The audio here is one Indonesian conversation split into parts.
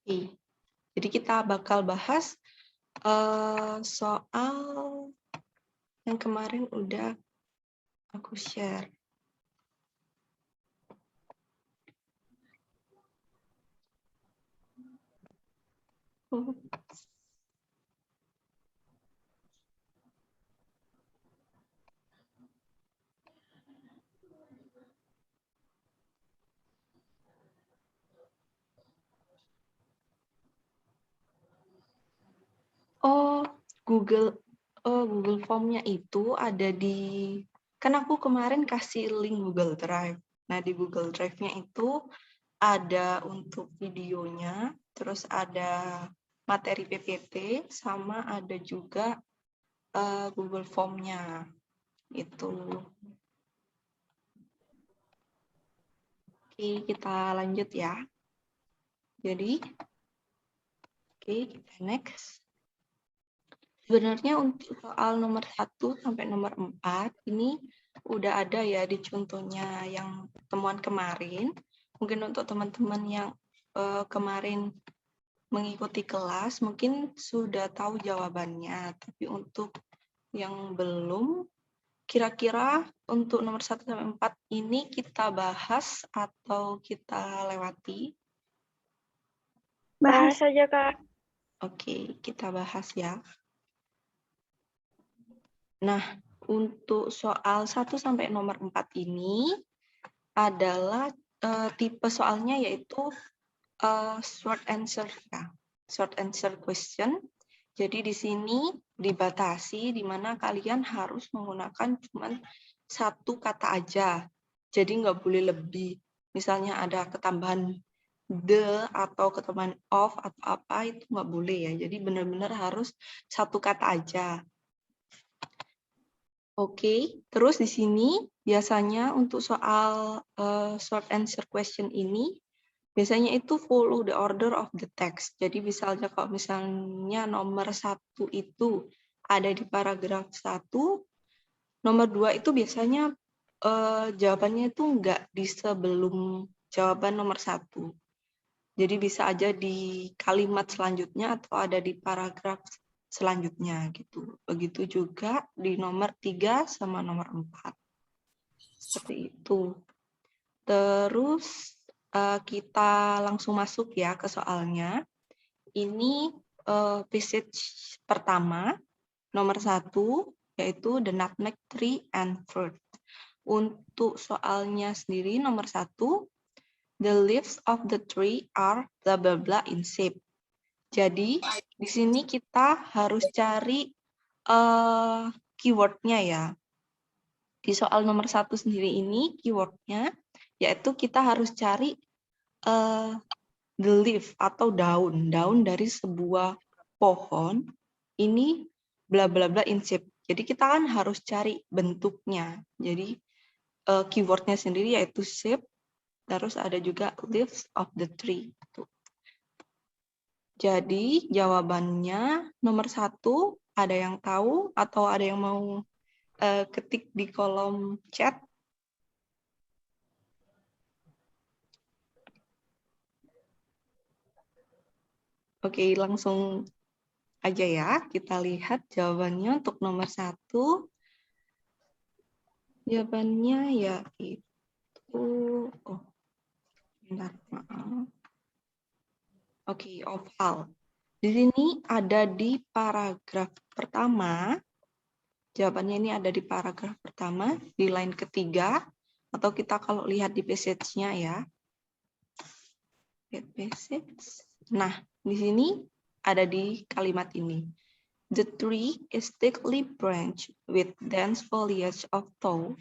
Oke. Jadi kita bakal bahas soal yang kemarin udah aku share. Oh, Google Form-nya itu ada di, kan aku kemarin kasih link Google Drive. Nah, di Google Drive-nya itu ada untuk videonya, terus ada materi PPT, sama ada juga Google Form-nya. Itu. Oke, kita lanjut ya. Jadi, oke, kita next. Sebenarnya untuk soal nomor 1 sampai nomor 4 ini udah ada ya di contohnya yang pertemuan kemarin. Mungkin untuk teman-teman yang kemarin mengikuti kelas mungkin sudah tahu jawabannya. Tapi untuk yang belum, kira-kira untuk nomor 1 sampai 4 ini kita bahas atau kita lewati? Bahas saja, Kak. Oke, kita bahas ya. Nah, untuk soal 1 sampai nomor 4 ini adalah tipe soalnya yaitu short answer ya. Short answer question. Jadi di sini dibatasi di mana kalian harus menggunakan cuma satu kata aja. Jadi nggak boleh lebih. Misalnya ada ketambahan the atau ketambahan of atau apa itu nggak boleh ya. Jadi benar-benar harus satu kata aja. Oke, terus di sini biasanya untuk soal short answer question ini, biasanya itu follow the order of the text. Jadi misalnya kalau misalnya nomor 1 itu ada di paragraf 1, nomor 2 itu biasanya jawabannya itu enggak di sebelum jawaban nomor 1. Jadi bisa aja di kalimat selanjutnya atau ada di paragraf selanjutnya gitu. Begitu juga di nomor 3 sama nomor 4. Seperti itu. Terus kita langsung masuk ya ke soalnya. Ini passage pertama, nomor 1, yaitu the nutmeg tree and fruit. Untuk soalnya sendiri nomor 1, the leaves of the tree are blah blah blah in shape. Jadi di sini kita harus cari keywordnya ya. Di soal nomor 1 sendiri ini keywordnya yaitu kita harus cari the leaf atau daun dari sebuah pohon ini bla bla bla in shape. Jadi kita kan harus cari bentuknya. Jadi keywordnya sendiri yaitu shape, terus ada juga leaves of the tree. Jadi jawabannya nomor 1 ada yang tahu atau ada yang mau ketik di kolom chat? Oke, langsung aja ya. Kita lihat jawabannya untuk nomor 1. Jawabannya yaitu, bentar, maaf. Oke, oval. Di sini ada di paragraf pertama. Jawabannya ini ada di paragraf pertama, di line ketiga, atau kita kalau lihat di passage-nya ya. Lihat passage. Nah, di sini ada di kalimat ini. The tree is thickly branched with dense foliage of tall,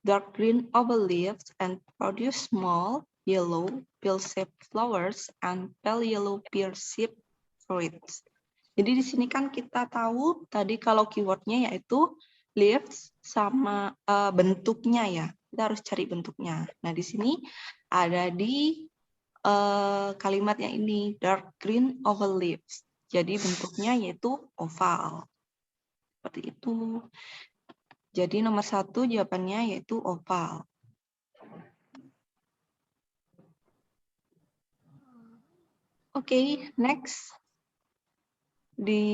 dark green oval leaves and produce small, yellow, pill-shaped flowers and pale yellow pear-shaped fruits. Jadi di sini kan kita tahu tadi kalau keywordnya yaitu leaves sama bentuknya ya. Kita harus cari bentuknya. Nah di sini ada di kalimatnya ini dark green oval leaves. Jadi bentuknya yaitu oval. Seperti itu. Jadi nomor 1 jawabannya yaitu oval. Oke, next. Di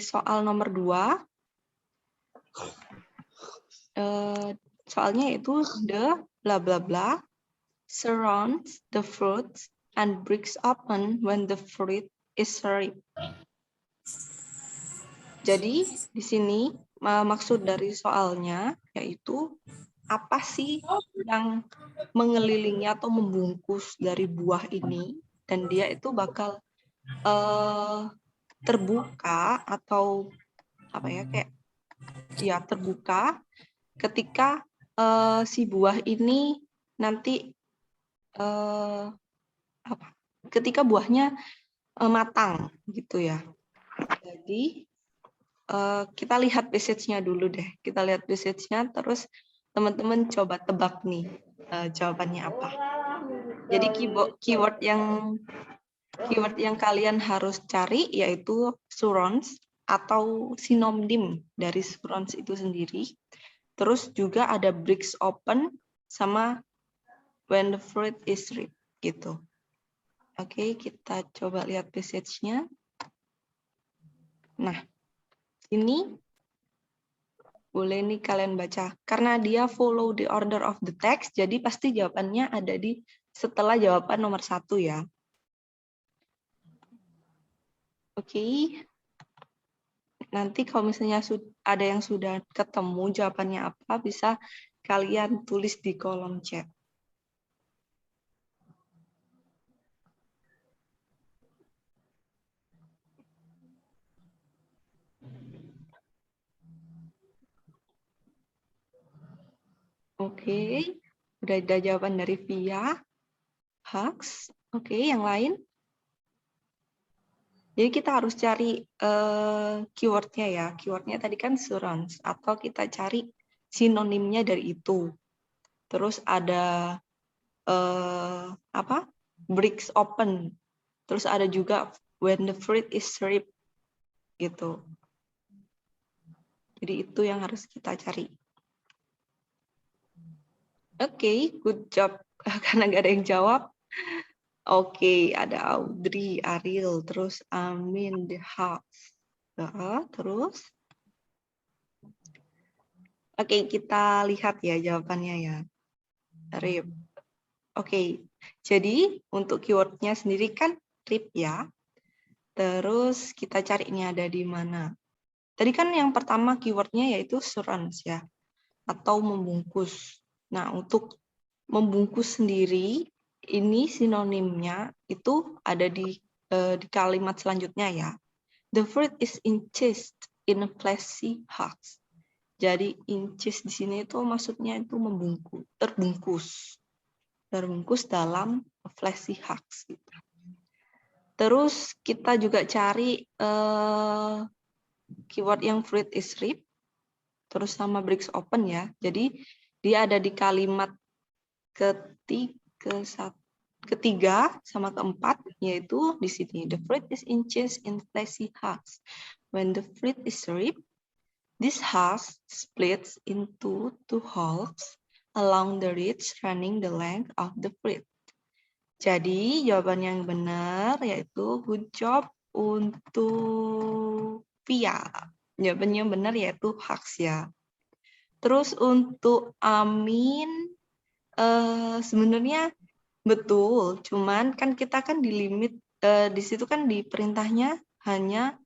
soal nomor 2, soalnya itu the bla bla bla surrounds the fruits and breaks open when the fruit is ripe. Jadi di sini maksud dari soalnya yaitu apa sih yang mengelilingi atau membungkus dari buah ini, dan dia itu bakal terbuka atau apa ya, kayak ya terbuka ketika si buah ini nanti ketika buahnya matang gitu ya. Jadi kita lihat passage-nya dulu deh. Kita lihat passage-nya, terus teman-teman coba tebak nih jawabannya apa. Jadi keyword yang kalian harus cari yaitu surrounds atau sinonim dari surrounds itu sendiri. Terus juga ada breaks open sama when the fruit is ripe gitu. Oke, kita coba lihat passage-nya. Nah, ini boleh nih kalian baca. Karena dia follow the order of the text, jadi pasti jawabannya ada di setelah jawaban nomor 1 ya. Oke. Nanti kalau misalnya ada yang sudah ketemu jawabannya apa, bisa kalian tulis di kolom chat. Oke, udah ada jawaban dari Via, Hux. Oke, yang lain? Jadi kita harus cari keywordnya ya. Keywordnya tadi kan surrounds, atau kita cari sinonimnya dari itu. Terus ada breaks open. Terus ada juga when the fruit is ripe gitu. Jadi itu yang harus kita cari. Oke, good job. Karena nggak ada yang jawab. Oke, ada Audrey, Ariel, terus Amin, The House. Terus. Oke, kita lihat ya jawabannya ya. Rip. Oke, jadi untuk keywordnya sendiri kan rip ya. Terus kita cari ini ada di mana. Tadi kan yang pertama keywordnya yaitu surrounds ya, atau membungkus. Nah, untuk membungkus sendiri, ini sinonimnya itu ada di kalimat selanjutnya ya. The fruit is encased in a fleshy husk. Jadi encased di sini itu maksudnya itu membungkus, terbungkus dalam fleshy husk. Gitu. Terus kita juga cari keyword yang fruit is ripe, terus sama breaks open ya. Jadi dia ada di kalimat ketiga sama keempat, yaitu di sini. The fruit is encased in fleshy husks. When the fruit is ripe, this husk splits into 2 hulks along the ridge running the length of the fruit. Jadi jawaban yang benar yaitu good job untuk Via. Jawaban yang benar yaitu husks ya. Terus untuk Amin, sebenarnya betul, cuman kan kita kan di limit di situ kan di perintahnya hanya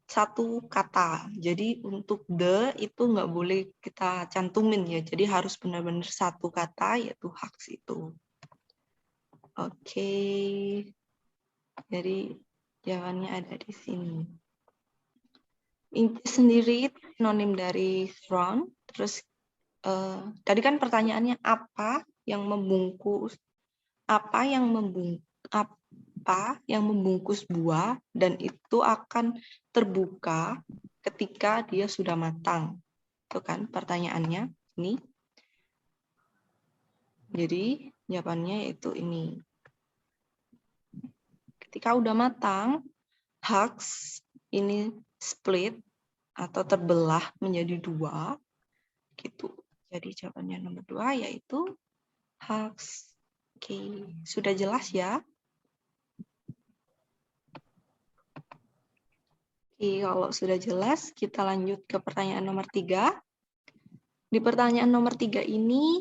satu kata. Jadi untuk the itu nggak boleh kita cantumin ya. Jadi harus benar-benar satu kata yaitu haks itu. Oke. Jadi jawabannya ada di sini. Inci sendiri itu sinonim dari surround. Terus tadi kan pertanyaannya apa yang membungkus buah dan itu akan terbuka ketika dia sudah matang. Itu kan pertanyaannya ini. Jadi jawabannya itu ini. Ketika udah matang, husks ini split atau terbelah menjadi 2 gitu. Jadi jawabannya nomor 2 yaitu husks. Oke, sudah jelas ya? Oke, kalau sudah jelas, kita lanjut ke pertanyaan nomor 3. Di pertanyaan nomor 3 ini,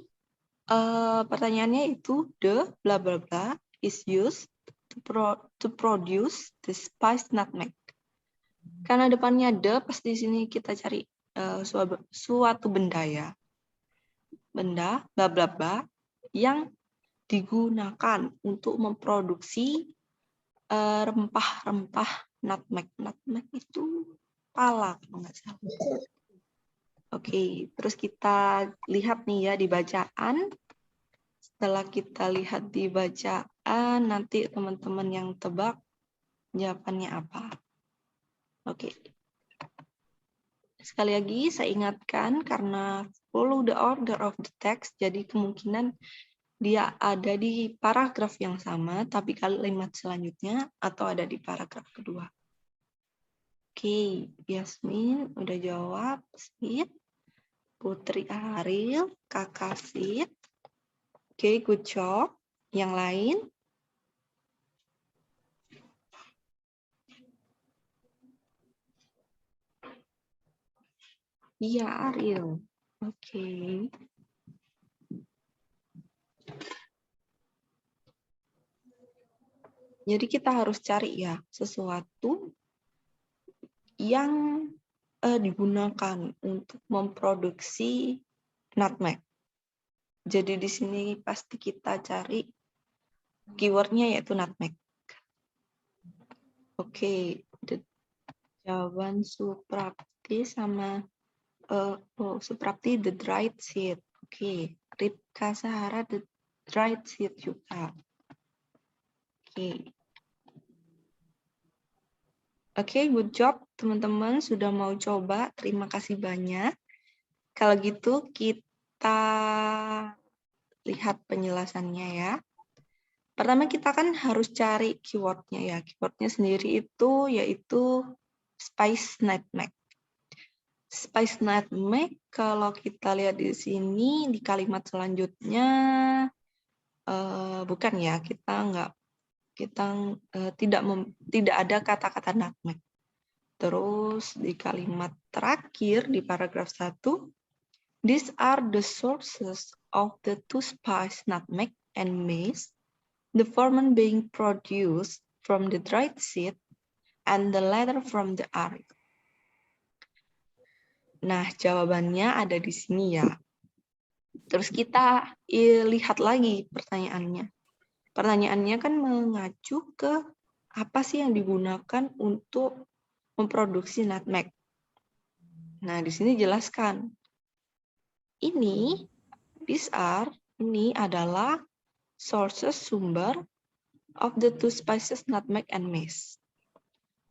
pertanyaannya itu, the bla bla bla is used to produce the spice nutmeg. Karena depannya the, pasti di sini kita cari suatu benda ya. Benda, bla bla bla, yang digunakan untuk memproduksi rempah-rempah nutmeg. Nutmeg itu pala kalau nggak salah. Oke, terus kita lihat nih ya di bacaan. Setelah kita lihat di bacaan, nanti teman-teman yang tebak jawabannya apa. Oke. Sekali lagi saya ingatkan karena follow the order of the text, jadi kemungkinan dia ada di paragraf yang sama, tapi kalimat selanjutnya atau ada di paragraf kedua. Oke, Yasmin udah jawab, Sid. Putri Ariel, Kakak Sid. Oke, good job. Yang lain? Iya, Ariel. Oke. Jadi kita harus cari ya sesuatu yang digunakan untuk memproduksi nutmeg. Jadi di sini pasti kita cari keywordnya yaitu nutmeg. Oke, jawaban Suprapti sama Suprapti the dried seed. Oke, Ripka Sahara the dried seed juga. Oke. Oke, good job teman-teman sudah mau coba. Terima kasih banyak. Kalau gitu kita lihat penjelasannya ya. Pertama kita kan harus cari keywordnya ya. Keywordnya sendiri itu yaitu spice nutmeg. Spice nutmeg kalau kita lihat di sini di kalimat selanjutnya bukan ya, kita tidak ada kata-kata nutmeg. Terus di kalimat terakhir di paragraf 1, these are the sources of the two spice nutmeg and mace, the former being produced from the dried seed and the latter from the ariel. Nah, jawabannya ada di sini ya. Terus kita lihat lagi pertanyaannya. Pertanyaannya kan mengacu ke apa sih yang digunakan untuk memproduksi nutmeg. Nah, di sini jelaskan. Ini adalah sources sumber of the two spices nutmeg and mace.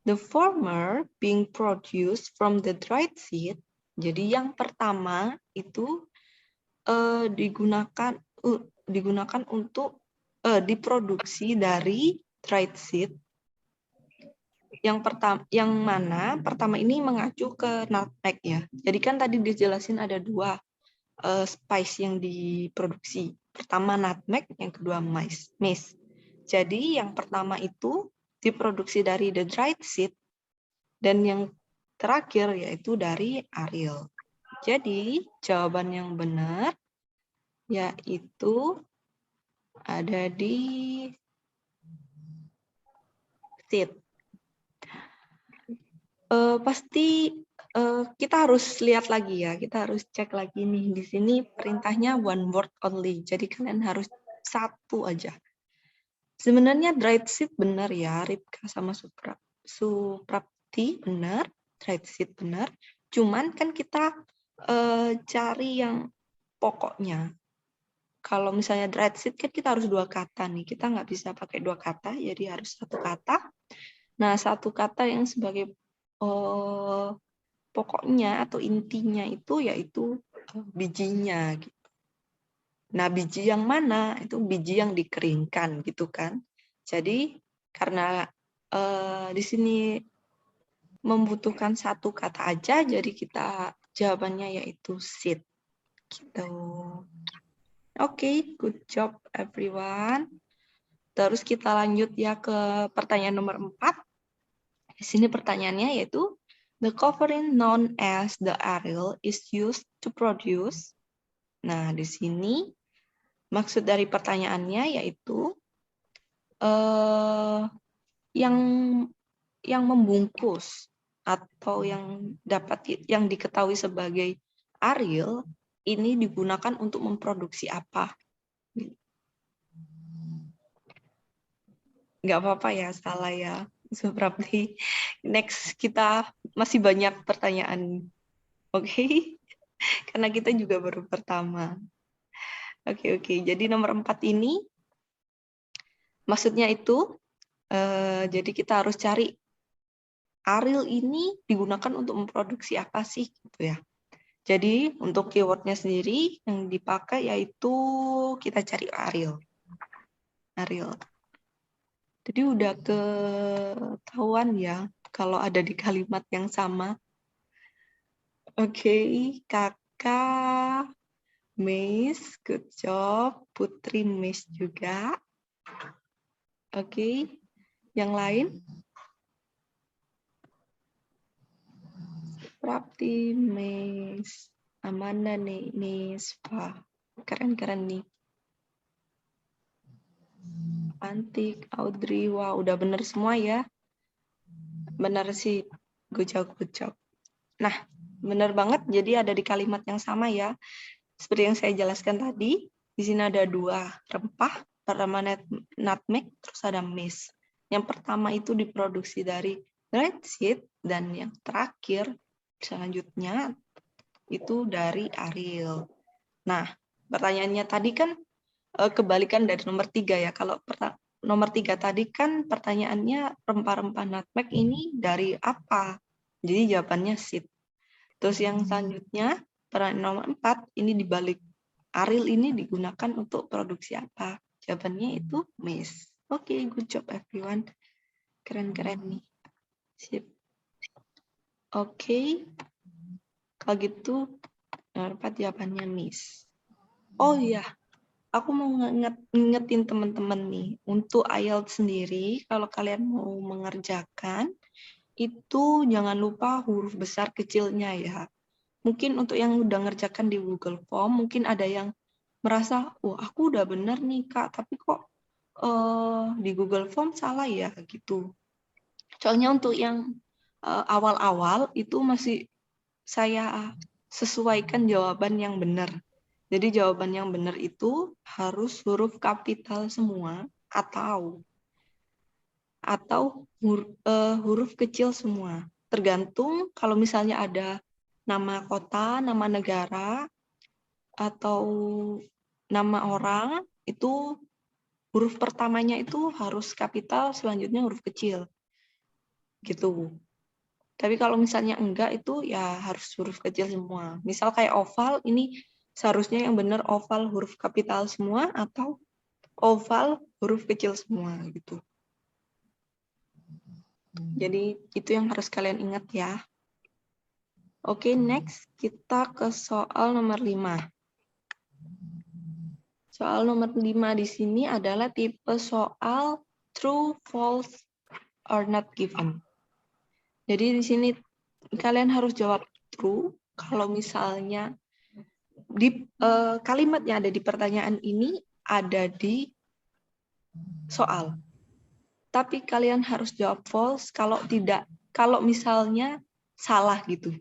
The former being produced from the dried seed. Jadi yang pertama itu digunakan untuk diproduksi dari dried seed. Yang mana pertama ini mengacu ke nutmeg ya. Jadi kan tadi dijelasin ada dua spice yang diproduksi. Pertama nutmeg, yang kedua mace. Jadi yang pertama itu diproduksi dari the dried seed dan yang terakhir yaitu dari ariel. Jadi jawaban yang benar yaitu ada di seed. Pasti kita harus lihat lagi ya, kita harus cek lagi nih. Di sini perintahnya one word only, jadi kalian harus satu aja. Sebenarnya dried seed benar ya, Ripka sama Suprapti benar, dried seed benar. Cuman kan kita cari yang pokoknya. Kalau misalnya dried seed kan kita harus dua kata nih, kita nggak bisa pakai dua kata, jadi harus satu kata. Nah, satu kata yang sebagai pokoknya atau intinya itu yaitu bijinya gitu. Nah, biji yang mana? Itu biji yang dikeringkan gitu kan. Jadi karena di sini membutuhkan satu kata aja, jadi kita jawabannya yaitu seed. Gitu. Oke, good job everyone. Terus kita lanjut ya ke pertanyaan nomor 4. Di sini pertanyaannya yaitu, the covering known as the areal is used to produce. Nah, di sini maksud dari pertanyaannya yaitu yang membungkus atau yang diketahui sebagai areal ini digunakan untuk memproduksi apa? Nggak apa-apa ya, salah ya. Seperti next kita masih banyak pertanyaan, oke? Karena kita juga baru pertama. Oke. Jadi nomor 4 ini maksudnya itu, jadi kita harus cari areal ini digunakan untuk memproduksi apa sih, gitu ya. Jadi untuk keywordnya sendiri yang dipakai yaitu kita cari areal. Jadi udah ketahuan ya kalau ada di kalimat yang sama. Oke, Kakak, Miss, good job. Putri, Miss juga. Oke, yang lain? Prapti, Miss. Amanda nih, Miss. Wah, keren-keren nih. Antik, Audrey, wah udah bener semua ya. Bener sih, good job. Nah, bener banget, jadi ada di kalimat yang sama ya. Seperti yang saya jelaskan tadi, di sini ada 2 rempah, pertama nutmeg, terus ada mace. Yang pertama itu diproduksi dari rapeseed, dan yang terakhir selanjutnya itu dari areal. Nah, pertanyaannya tadi kan kebalikan dari nomor 3 ya. Kalau nomor 3 tadi kan pertanyaannya rempah-rempah nutmeg ini dari apa? Jadi jawabannya seed. Terus yang selanjutnya, pertanyaan nomor 4, ini dibalik. Areal ini digunakan untuk produksi apa? Jawabannya itu maize. Oke, good job everyone. Keren-keren nih. Sip. Oke. Kalau gitu, nomor 4 jawabannya maize. Oh iya, aku mau ngingetin teman-teman nih, untuk IELTS sendiri, kalau kalian mau mengerjakan, itu jangan lupa huruf besar kecilnya ya. Mungkin untuk yang udah ngerjakan di Google Form, mungkin ada yang merasa, oh aku udah bener nih Kak, tapi kok di Google Form salah ya gitu. Soalnya untuk yang awal-awal itu masih saya sesuaikan jawaban yang benar. Jadi jawaban yang benar itu harus huruf kapital semua atau huruf kecil semua. Tergantung kalau misalnya ada nama kota, nama negara, atau nama orang, itu huruf pertamanya itu harus kapital, selanjutnya huruf kecil. Gitu. Tapi kalau misalnya enggak, itu ya harus huruf kecil semua. Misal kayak oval, ini seharusnya yang benar oval huruf kapital semua atau oval huruf kecil semua gitu. Jadi itu yang harus kalian ingat ya. Oke, next kita ke soal nomor 5. Soal nomor 5 di sini adalah tipe soal true, false, or not given. Jadi di sini kalian harus jawab true kalau misalnya di kalimat yang ada di pertanyaan ini ada di soal. Tapi kalian harus jawab false kalau misalnya salah gitu.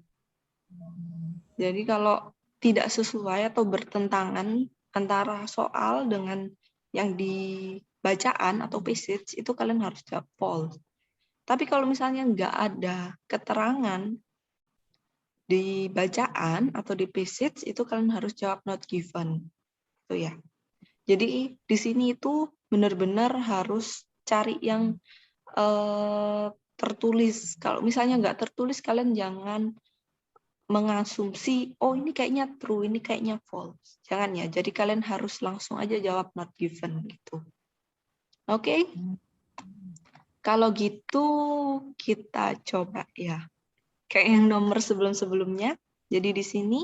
Jadi kalau tidak sesuai atau bertentangan antara soal dengan yang di bacaan atau passage, itu kalian harus jawab false. Tapi kalau misalnya nggak ada keterangan di bacaan atau di passage, itu kalian harus jawab not given. Itu ya. Jadi di sini itu benar-benar harus cari yang tertulis. Kalau misalnya nggak tertulis, kalian jangan mengasumsi, oh ini kayaknya true, ini kayaknya false. Jangan ya. Jadi kalian harus langsung aja jawab not given gitu. Oke? Kalau gitu kita coba ya. Kayak yang nomor sebelum-sebelumnya. Jadi di sini,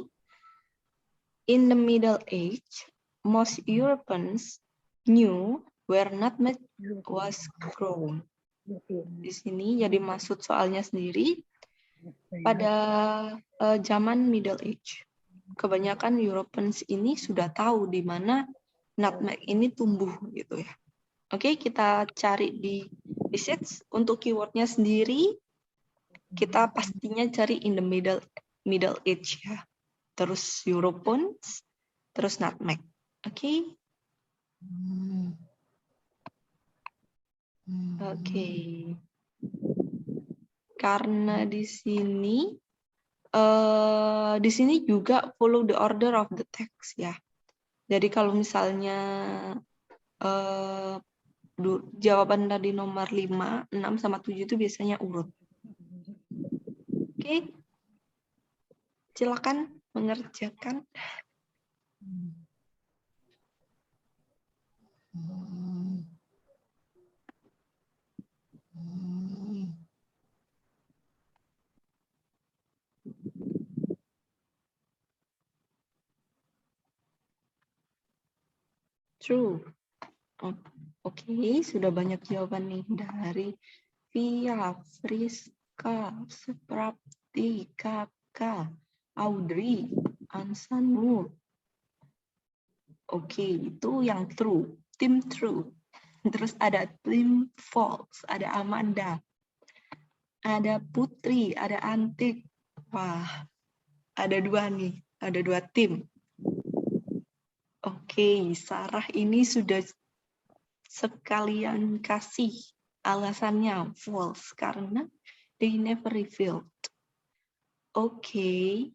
in the Middle Age, most Europeans knew where nutmeg was grown. Di sini jadi maksud soalnya sendiri pada zaman Middle Age. Kebanyakan Europeans ini sudah tahu di mana nutmeg ini tumbuh gitu ya. Oke, kita cari di research untuk keywordnya sendiri. Kita pastinya cari in the middle age ya. Terus Europeans, terus nutmeg. Oke. Oke. Karena di sini juga follow the order of the text ya. Jadi kalau misalnya jawaban tadi nomor 5, 6 sama 7 itu biasanya urut. Oke. Silakan mengerjakan. True. Oke, sudah banyak jawaban nih dari Via, Friska, Suprapti, Kakak, Audrey, Ansanur. Oke, itu yang true. Tim true. Terus ada tim false, ada Amanda, ada Putri, ada Antik. Wah, ada 2 nih, ada 2 tim. Oke, Sarah ini sudah sekalian kasih alasannya false karena they never revealed. Oke.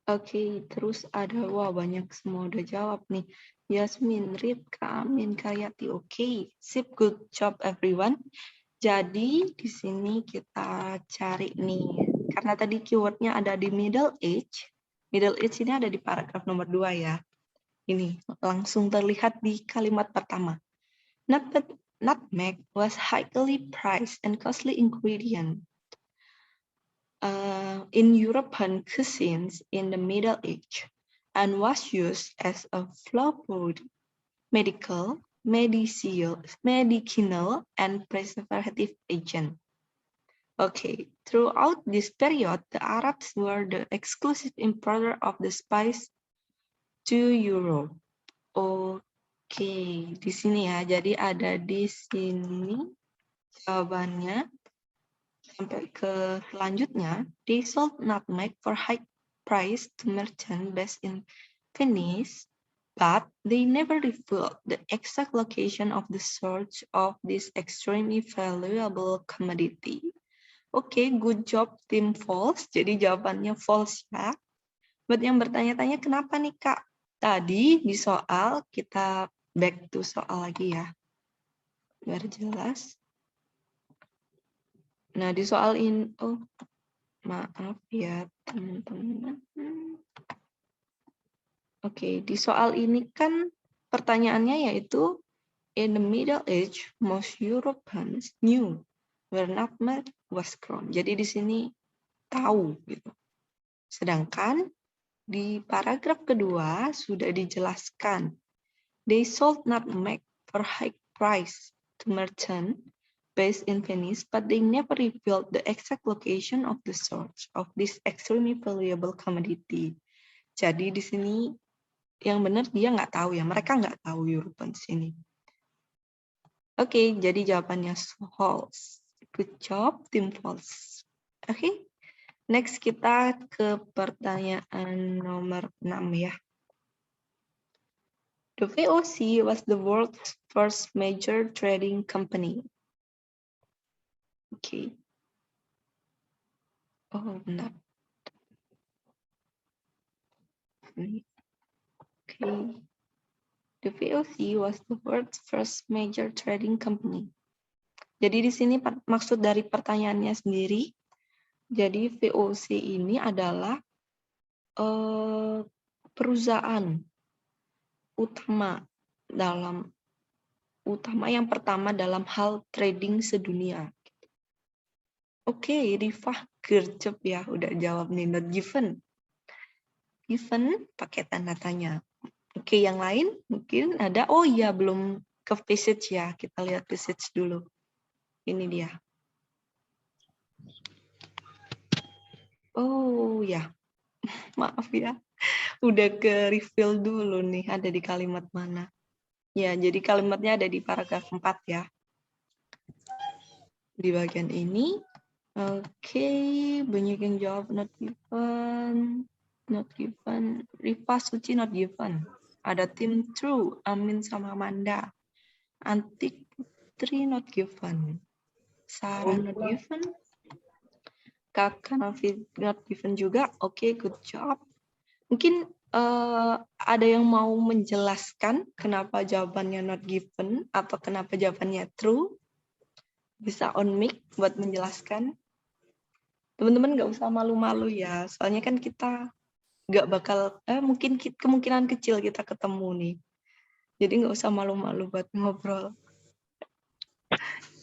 Oke, terus ada, wah banyak semua udah jawab nih. Yasmin, Ripka, Amin, Karyati. Oke, sip, good job everyone. Jadi di sini kita cari nih, karena tadi keywordnya ada di middle age. Middle age ini ada di paragraf nomor 2 ya. Ini langsung terlihat di kalimat pertama. Nutmeg was highly priced and costly ingredient in European cuisines in the Middle Age and was used as a flower medicinal, and preservative agent. Okay, throughout this period, the Arabs were the exclusive importer of the spice to Europe. Oke, di sini ya. Jadi ada di sini jawabannya. Sampai ke selanjutnya, they sold nutmeg for high price to merchants based in Venice, but they never revealed the exact location of the source of this extremely valuable commodity. Oke, good job tim false. Jadi jawabannya false ya. Buat yang bertanya-tanya kenapa nih Kak? Tadi di soal kita back to soal lagi ya. Biar jelas. Nah, di soal ini, oh maaf ya teman-teman. Oke, di soal ini kan pertanyaannya yaitu in the Middle Age, most Europeans knew where nutmeg was grown. Jadi di sini tahu gitu. Sedangkan di paragraf kedua sudah dijelaskan they sold nutmeg for high price to merchant based in Venice, but they never revealed the exact location of the source of this extremely valuable commodity. Jadi di sini yang benar dia nggak tahu ya, mereka nggak tahu Europeans ini. Oke, jadi jawabannya false. Good job, tim false. Oke, next kita ke pertanyaan nomor 6 ya. The VOC was the world's first major trading company. Oke. Oh, benar. Okay. The VOC was the world's first major trading company. Jadi di sini maksud dari pertanyaannya sendiri, jadi VOC ini adalah perusahaan utama yang pertama dalam hal trading sedunia. Oke, Rifah gercep ya, udah jawab nih, not given. given pakai tanda tanya. Oke, yang lain mungkin ada. Oh iya, belum ke passage ya. Kita lihat passage dulu. Ini dia. Oh ya, maaf ya. Udah ke refill dulu nih, ada di kalimat mana. Ya, jadi kalimatnya ada di paragraf 4 ya. Di bagian ini. Oke, banyak yang jawab not given. Not given. Rifa, Suci not given. Ada tim True, Amin sama Amanda. Antik Putri not given. Sarah not given. Kakak not given juga. Oke, good job. Mungkin ada yang mau menjelaskan kenapa jawabannya not given atau kenapa jawabannya true? Bisa on mic buat menjelaskan. Teman-teman nggak usah malu-malu ya, soalnya kan kita nggak bakal, mungkin kemungkinan kecil kita ketemu nih. Jadi nggak usah malu-malu buat ngobrol.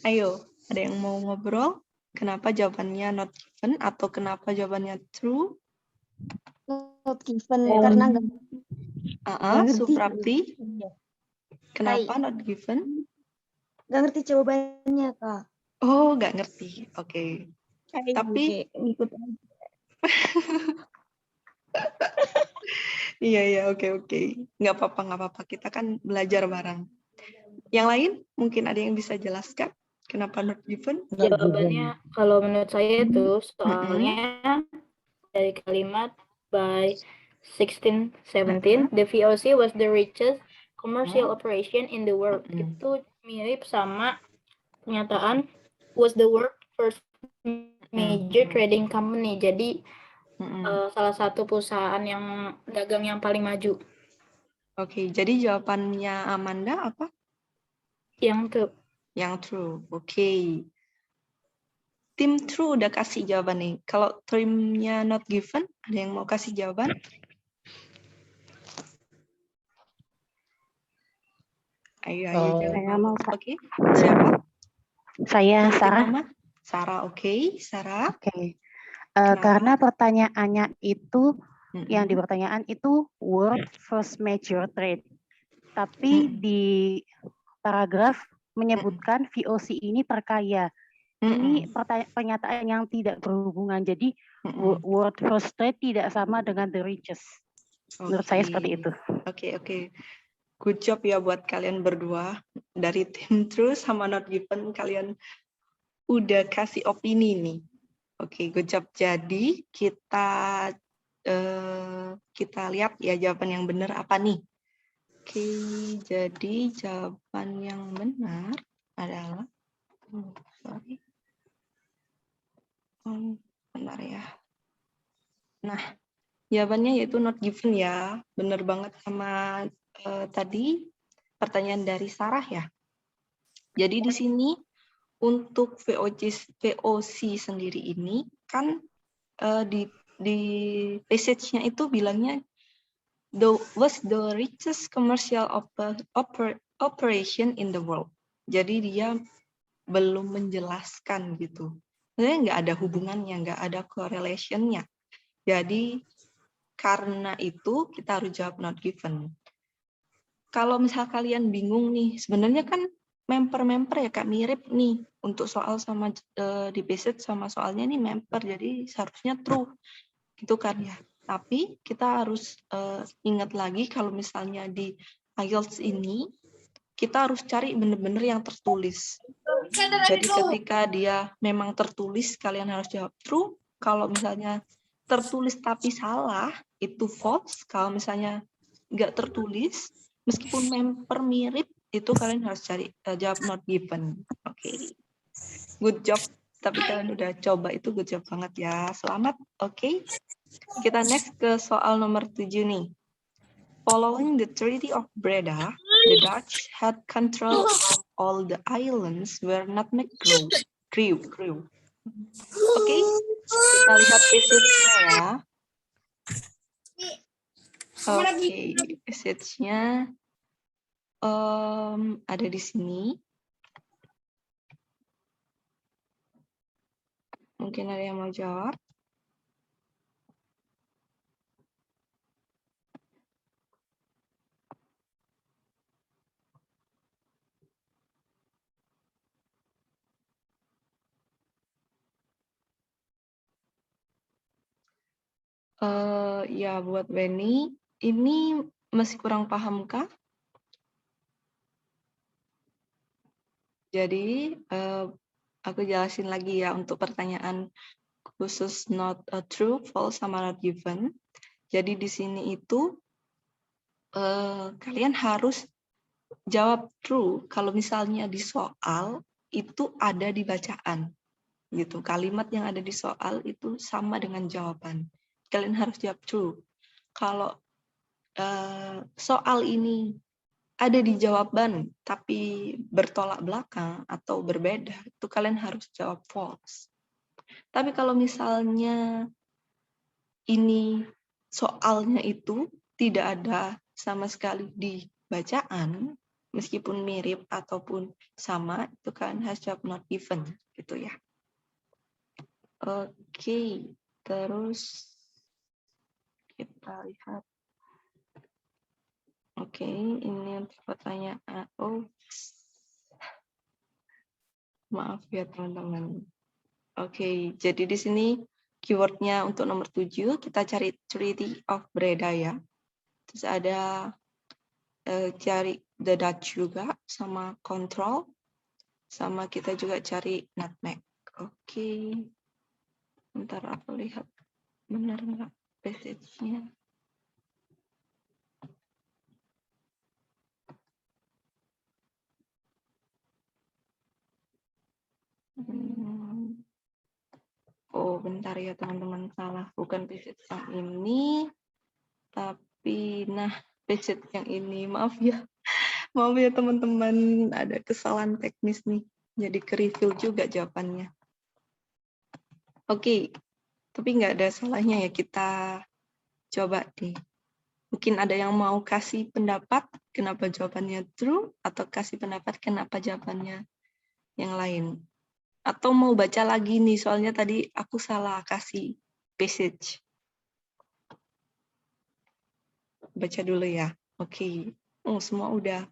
Ayo, ada yang mau ngobrol? Kenapa jawabannya not given atau kenapa jawabannya true? Not given karena nggak ngerti. Suprapti, kenapa Hai. not given? Nggak ngerti jawabannya, Kak. Oh, nggak ngerti. Oke. Tapi ngikut iya, oke. Nggak apa-apa. Kita kan belajar bareng. Yang lain mungkin ada yang bisa jelaskan kenapa not given? Jawabannya kalau menurut saya itu soalnya dari kalimat by 1617 the VOC was the richest commercial operation in the world. Itu mirip sama pernyataan was the world first major trading company. Jadi salah satu perusahaan yang dagang yang paling maju. Oke, jadi jawabannya Amanda apa? Yang true. Yang true. Oke. Tim true udah kasih jawaban nih. Kalau timnya not given, ada yang mau kasih jawaban? Ayo Saya mau, jawab. Oke. Siapa? Saya Sebutin Sarah. nama. Sarah, oke. Sarah. Oke. Kenapa? Karena pertanyaannya itu yang di pertanyaan itu world first major trade. Tapi di paragraf menyebutkan VOC ini terkaya. Ini pernyataan yang tidak berhubungan. Jadi world first trade tidak sama dengan the richest. Menurut saya seperti itu. Oke. Good job ya buat kalian berdua. Dari tim True sama Not Given, kalian udah kasih opini nih. Oke, good job. Jadi kita lihat ya jawaban yang benar apa nih. Oke, jadi jawaban yang benar adalah benar ya. Nah, jawabannya yaitu not given ya. Benar banget sama tadi pertanyaan dari Sarah ya. Jadi di sini untuk VOC sendiri ini kan di passage-nya itu bilangnya was the richest commercial operation in the world. Jadi dia belum menjelaskan gitu. Sebenarnya nggak ada hubungannya, nggak ada correlation-nya. Jadi karena itu kita harus jawab not given. Kalau misal kalian bingung nih, sebenarnya kan memper ya Kak, mirip nih untuk soal sama di passage sama soalnya nih memper, jadi seharusnya true gitu kan ya. Tapi kita harus ingat lagi kalau misalnya di IELTS ini kita harus cari benar-benar yang tertulis. Jadi ketika dia memang tertulis, kalian harus jawab true. Kalau misalnya tertulis tapi salah, itu false. Kalau misalnya nggak tertulis, meskipun memper mirip, itu kalian harus cari jawab not given. Oke. Good job. Tapi kalian udah coba itu good job banget ya. Selamat. Oke. Kita next ke soal nomor 7 nih. Following the Treaty of Breda, the Dutch had control of all the islands where nutmeg grew. Oke, kita lihat passage-nya ya. Oke, passage-nya ada di sini. Mungkin ada yang mau jawab. Ya buat Benny, ini masih kurang paham kah? Jadi aku jelasin lagi ya untuk pertanyaan khusus not true, false, sama not given. Jadi di sini itu kalian harus jawab true kalau misalnya di soal itu ada di bacaan. Gitu. Kalimat yang ada di soal itu sama dengan jawaban. Kalian harus jawab true. Kalau soal ini ada di jawaban tapi bertolak belakang atau berbeda, itu kalian harus jawab false. Tapi kalau misalnya ini soalnya itu tidak ada sama sekali di bacaan, meskipun mirip ataupun sama, itu kan harus jawab not given gitu ya. Oke, terus kita lihat. Oke, ini untuk pertanyaan. Oh, maaf ya teman-teman. Oke, jadi di sini keywordnya untuk nomor 7, kita cari Treaty of Breda ya. Terus ada cari the Dutch juga, sama control, sama kita juga cari nutmeg. Oke, bentar aku lihat benar nggak passage-nya. Oh, bentar ya teman-teman, salah. Bukan passage yang ini, tapi nah passage yang ini. Maaf ya. Maaf ya teman-teman, ada kesalahan teknis nih. Jadi ke-review juga jawabannya. Oke, tapi nggak ada salahnya ya kita coba deh. Mungkin ada yang mau kasih pendapat kenapa jawabannya true, atau kasih pendapat kenapa jawabannya yang lain. Atau mau baca lagi nih, soalnya tadi aku salah kasih passage. Baca dulu ya. Oke. Oh, semua udah.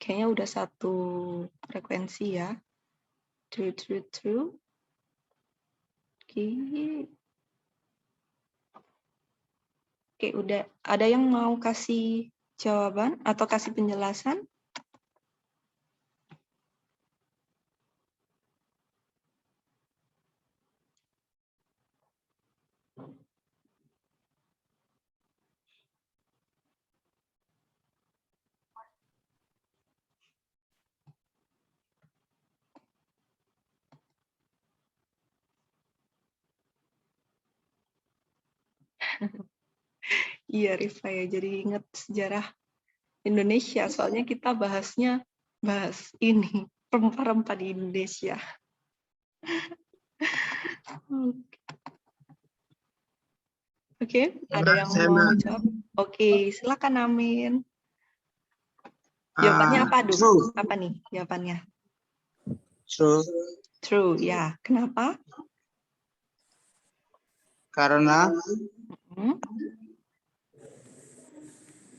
Kayaknya udah satu frekuensi ya. True, true, true. Oke. Oke, udah. Ada yang mau kasih jawaban atau kasih penjelasan? Iya, Rifa ya. Jadi ingat sejarah Indonesia. Soalnya kita bahas ini, rempah-rempah di Indonesia. Oke, ada yang mau jawab? Oke, silakan Amin. Jawabannya apa, Duh? True. Apa nih jawabannya? True. True, ya. Kenapa? Karena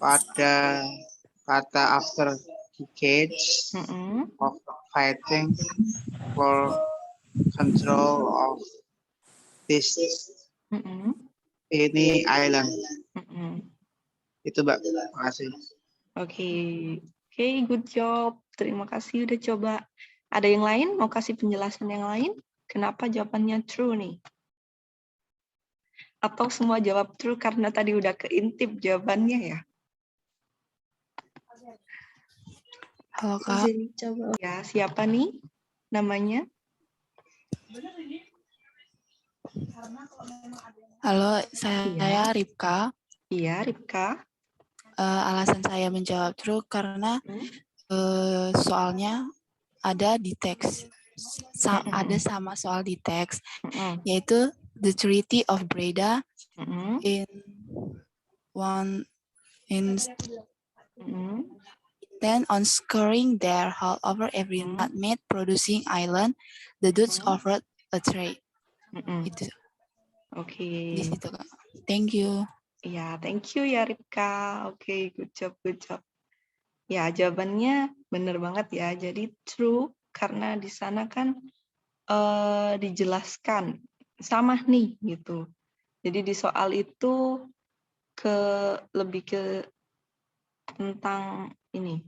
pada kata after decades of fighting for control of this ini island. Itu Mbak, terima kasih. Oke, good job. Terima kasih udah coba. Ada yang lain mau kasih penjelasan yang lain? Kenapa jawabannya true nih? Atau semua jawab true karena tadi udah keintip jawabannya ya? Halo Kak. Ya, siapa nih namanya? Halo, saya Ripka. Iya, Ripka. Alasan saya menjawab true karena soalnya ada di teks. Ada sama soal di teks, yaitu the Treaty of Breda then on scoring their hull over every nutmeg producing island, the Dutch offered a trade. Itu. Oke. Di situ Kak. Thank you. Ya, thank you ya Ripka. Oke, good job, good job. Ya, jawabannya benar banget ya. Jadi true karena di sana kan dijelaskan sama nih gitu. Jadi di soal itu lebih ke tentang ini.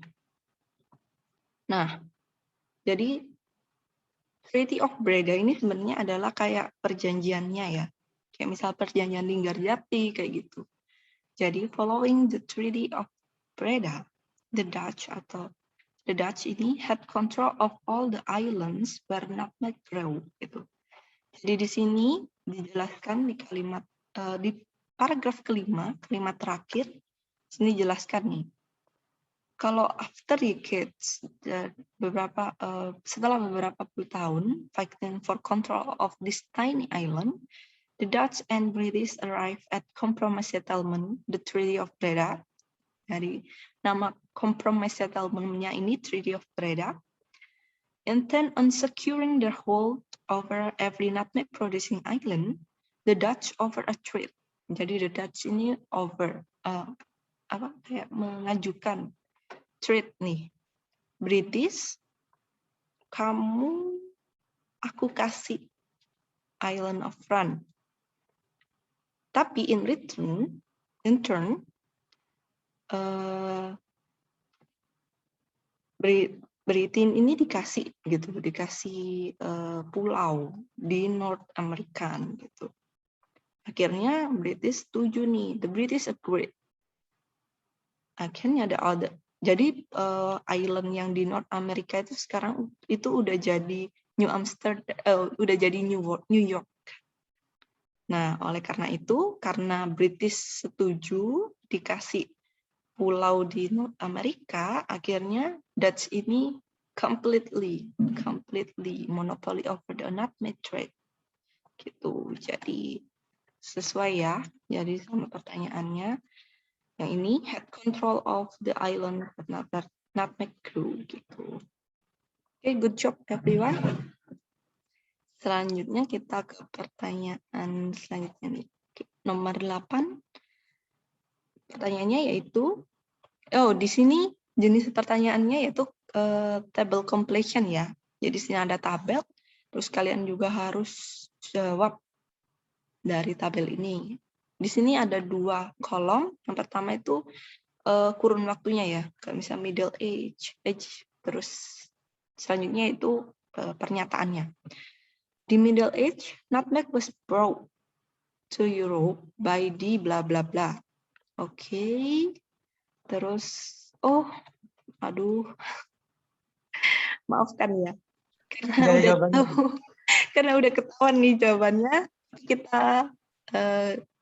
Nah, jadi Treaty of Breda ini sebenarnya adalah kayak perjanjiannya ya. Kayak misal perjanjian Linggarjati kayak gitu. Jadi following the Treaty of Breda, the Dutch ini had control of all the islands where nutmeg grew gitu. Jadi di sini dijelaskan di kalimat di paragraf kelima, kalimat terakhir, sini jelaskan nih. Kalau after decades, setelah beberapa puluh tahun fighting for control of this tiny island, the Dutch and British arrived at compromise settlement, the Treaty of Breda. Dari nama compromise settlement-nya ini Treaty of Breda. Intent on securing their hold over every nutmeg producing island, the Dutch offer a trade. Jadi the Dutch ini kayak mengajukan trade nih. British, aku kasih Island of Run. Tapi in turn, Britain ini dikasih pulau di North America gitu. Akhirnya British setuju nih, the British agreed. Akhirnya jadi island yang di North America itu sekarang itu udah jadi New York. Nah, oleh karena itu, karena British setuju dikasih pulau di North America, akhirnya Dutch ini completely monopoly over the nutmeg trade. Gitu. Jadi sesuai ya. Jadi sama pertanyaannya. Yang ini had control of the island nutmeg grew gitu. Okay, good job everyone. Selanjutnya kita ke pertanyaan selanjutnya nih. Nomor 8. Pertanyaannya yaitu, di sini jenis pertanyaannya yaitu table completion ya. Jadi sini ada tabel, terus kalian juga harus jawab dari tabel ini. Di sini ada 2 kolom. Yang pertama itu kurun waktunya ya, kayak misalnya middle age, terus selanjutnya itu pernyataannya. Di middle age, nutmeg was brought to Europe by the bla bla bla. Oke. Terus, maafkan ya. Karena udah ketahuan nih jawabannya, kita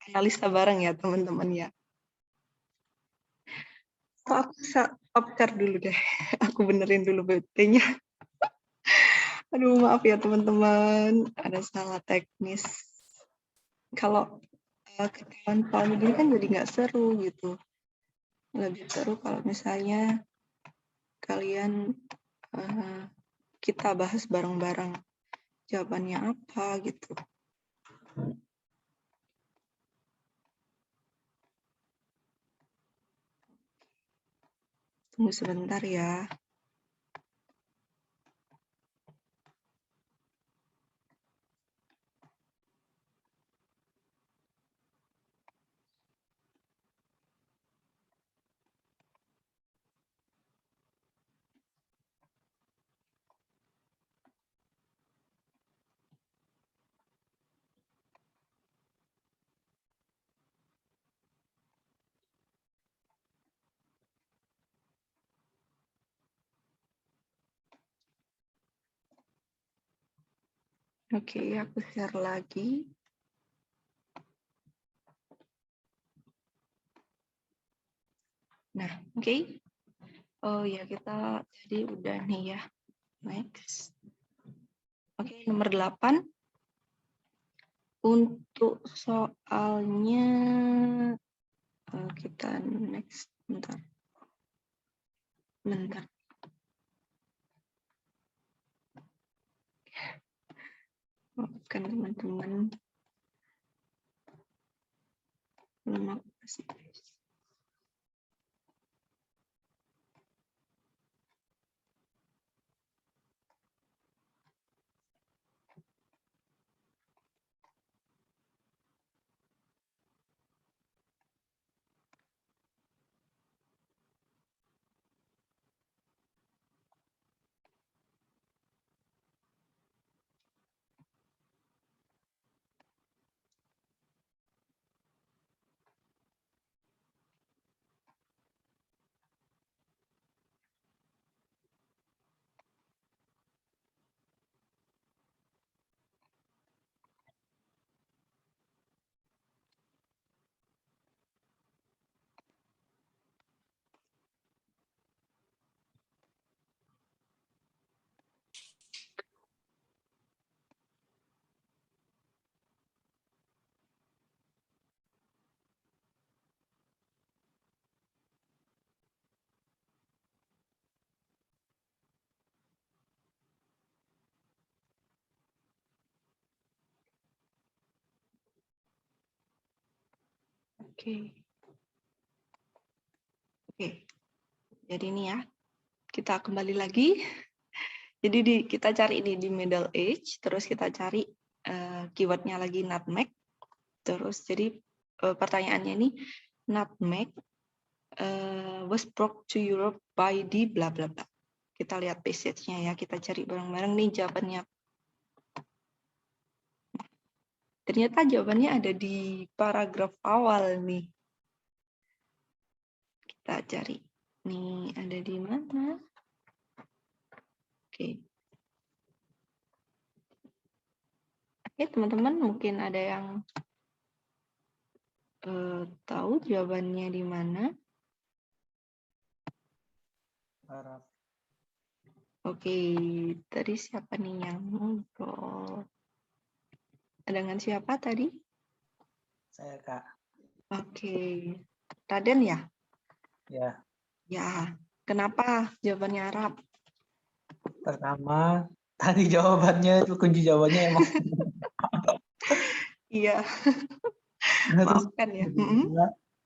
analisa bareng ya teman-teman ya. Aku capture dulu deh. Aku benerin dulu BT-nya. Aduh, maaf ya teman-teman. Ada salah teknis. Kalau ketahuan soal begini kan jadi nggak seru gitu. Lebih seru kalau misalnya kalian kita bahas bareng-bareng jawabannya apa gitu. Tunggu sebentar ya. Oke, aku share lagi. Nah, oke. Oh ya, kita jadi udah nih ya. Next. Oke, nomor 8. Untuk soalnya kita next. Bentar. Maafkan teman-teman. Terima kasih. Oke. Jadi ini ya, kita kembali lagi. Jadi kita cari ini di middle age, terus kita cari keywordnya lagi nutmeg. Terus jadi pertanyaannya ini, nutmeg was brought to Europe by the bla bla bla. Kita lihat passage-nya ya, kita cari bareng-bareng nih jawabannya. Ternyata jawabannya ada di paragraf awal nih. Kita cari. Nih, ada di mana? Oke. Oke, teman-teman mungkin ada yang tahu jawabannya di mana? Arab. Oke, tadi siapa nih yang ngobrol? Dengan siapa tadi? Saya Kak. Oke, Raden ya? Ya, Ya, kenapa jawabannya Arab? pertama tadi jawabannya itu kunci jawabannya emang. Iya, Nah, terus maafkan ya. kedua,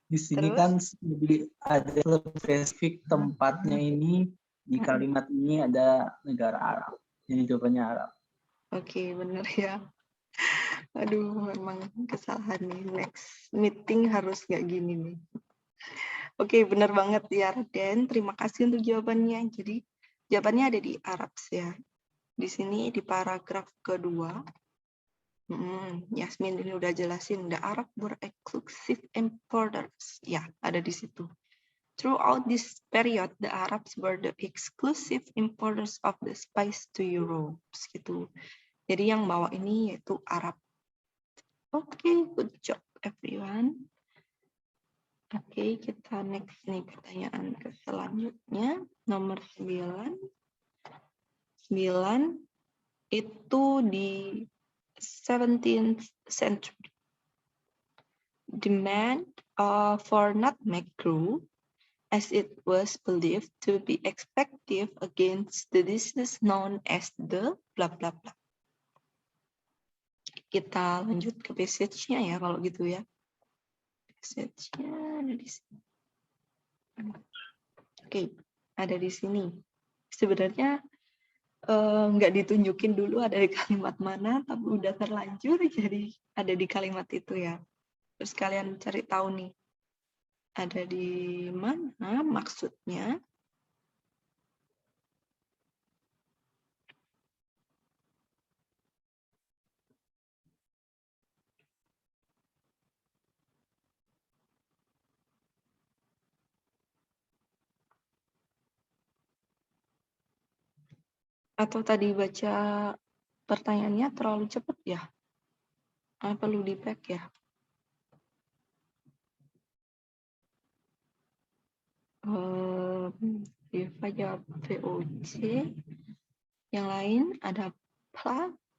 di sini Terus? kan lebih ada lebih spesifik tempatnya ini di kalimat ini ada negara Arab. Jadi jawabannya Arab. Oke, bener ya. Aduh, memang kesalahan nih. Next meeting harus nggak gini nih. Oke, bener banget ya, Raden. Terima kasih untuk jawabannya. Jadi, jawabannya ada di Arab ya. Di sini di paragraf kedua. Yasmin ini udah jelasin. The Arab were exclusive importers. Ya, ada di situ. Throughout this period, the Arabs were the exclusive importers of the spice to Europe. Gitu. Jadi yang bawa ini yaitu Arab. Oke, good job everyone. Oke, kita next nih pertanyaan ke selanjutnya. Nomor 9. 9 itu di 17th century. Demand for nutmeg grew as it was believed to be effective against the disease known as the bla bla bla. Kita lanjut ke passage-nya ya kalau gitu ya. Passage-nya ada di sini. Oke, ada di sini. Sebenarnya nggak ditunjukin dulu ada di kalimat mana, tapi udah terlanjur jadi ada di kalimat itu ya. Terus kalian cari tahu nih, ada di mana maksudnya. Atau tadi baca pertanyaannya terlalu cepat ya? Perlu di-back ya? Viva jawab VOC. Yang lain ada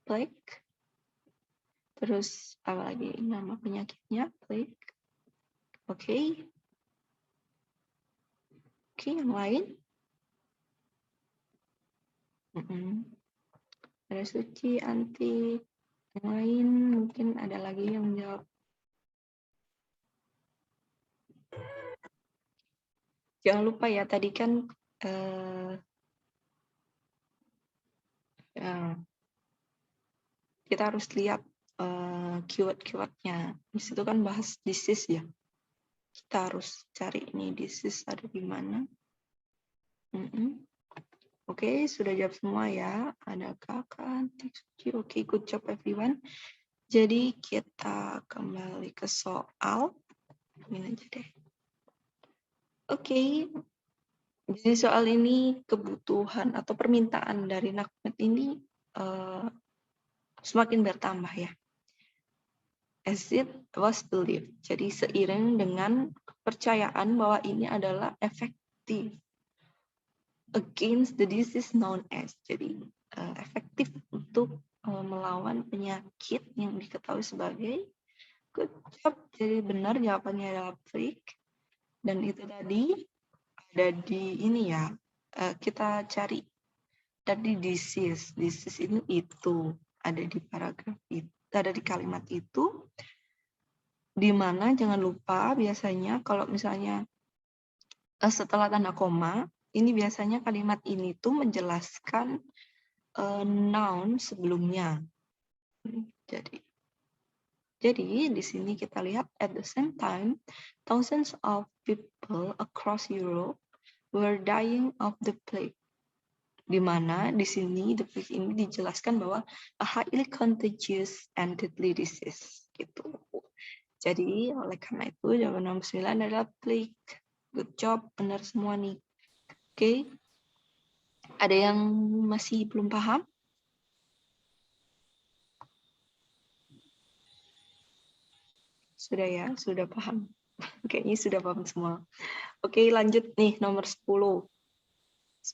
plague. Terus apa lagi nama penyakitnya? Plague. Oke. Oke, yang lain? Ada Suci, Anti, yang lain mungkin ada lagi yang menjawab. Jangan lupa ya, tadi kan kita harus lihat keyword-keywordnya. Di situ kan bahas disease ya. Kita harus cari ini disease ada di mana. Oke, sudah jawab semua ya. Ada Kakak, Anti, Suci. Oke, good job everyone. Jadi kita kembali ke soal. Ini aja deh. Oke. Jadi soal ini kebutuhan atau permintaan dari nutmeg ini semakin bertambah ya. As it was believed. Jadi seiring dengan kepercayaan bahwa ini adalah efektif against the disease known as. Jadi efektif untuk melawan penyakit yang diketahui sebagai good job. Jadi benar jawabannya adalah plague. Dan itu tadi ada di ini ya. Kita cari tadi disease. Disease itu ada di paragraf itu, ada di kalimat itu. di mana jangan lupa biasanya kalau misalnya setelah tanda koma, ini biasanya kalimat ini tuh menjelaskan noun sebelumnya. Jadi di sini kita lihat at the same time, thousands of people across Europe were dying of the plague. Di mana di sini the plague ini dijelaskan bahwa a highly contagious and deadly disease gitu. Jadi oleh karena itu jawaban nomor 9 adalah plague. Good job, benar semua nih. Oke. Ada yang masih belum paham? Sudah ya, sudah paham. Kayaknya sudah paham semua. Oke, lanjut nih nomor 10.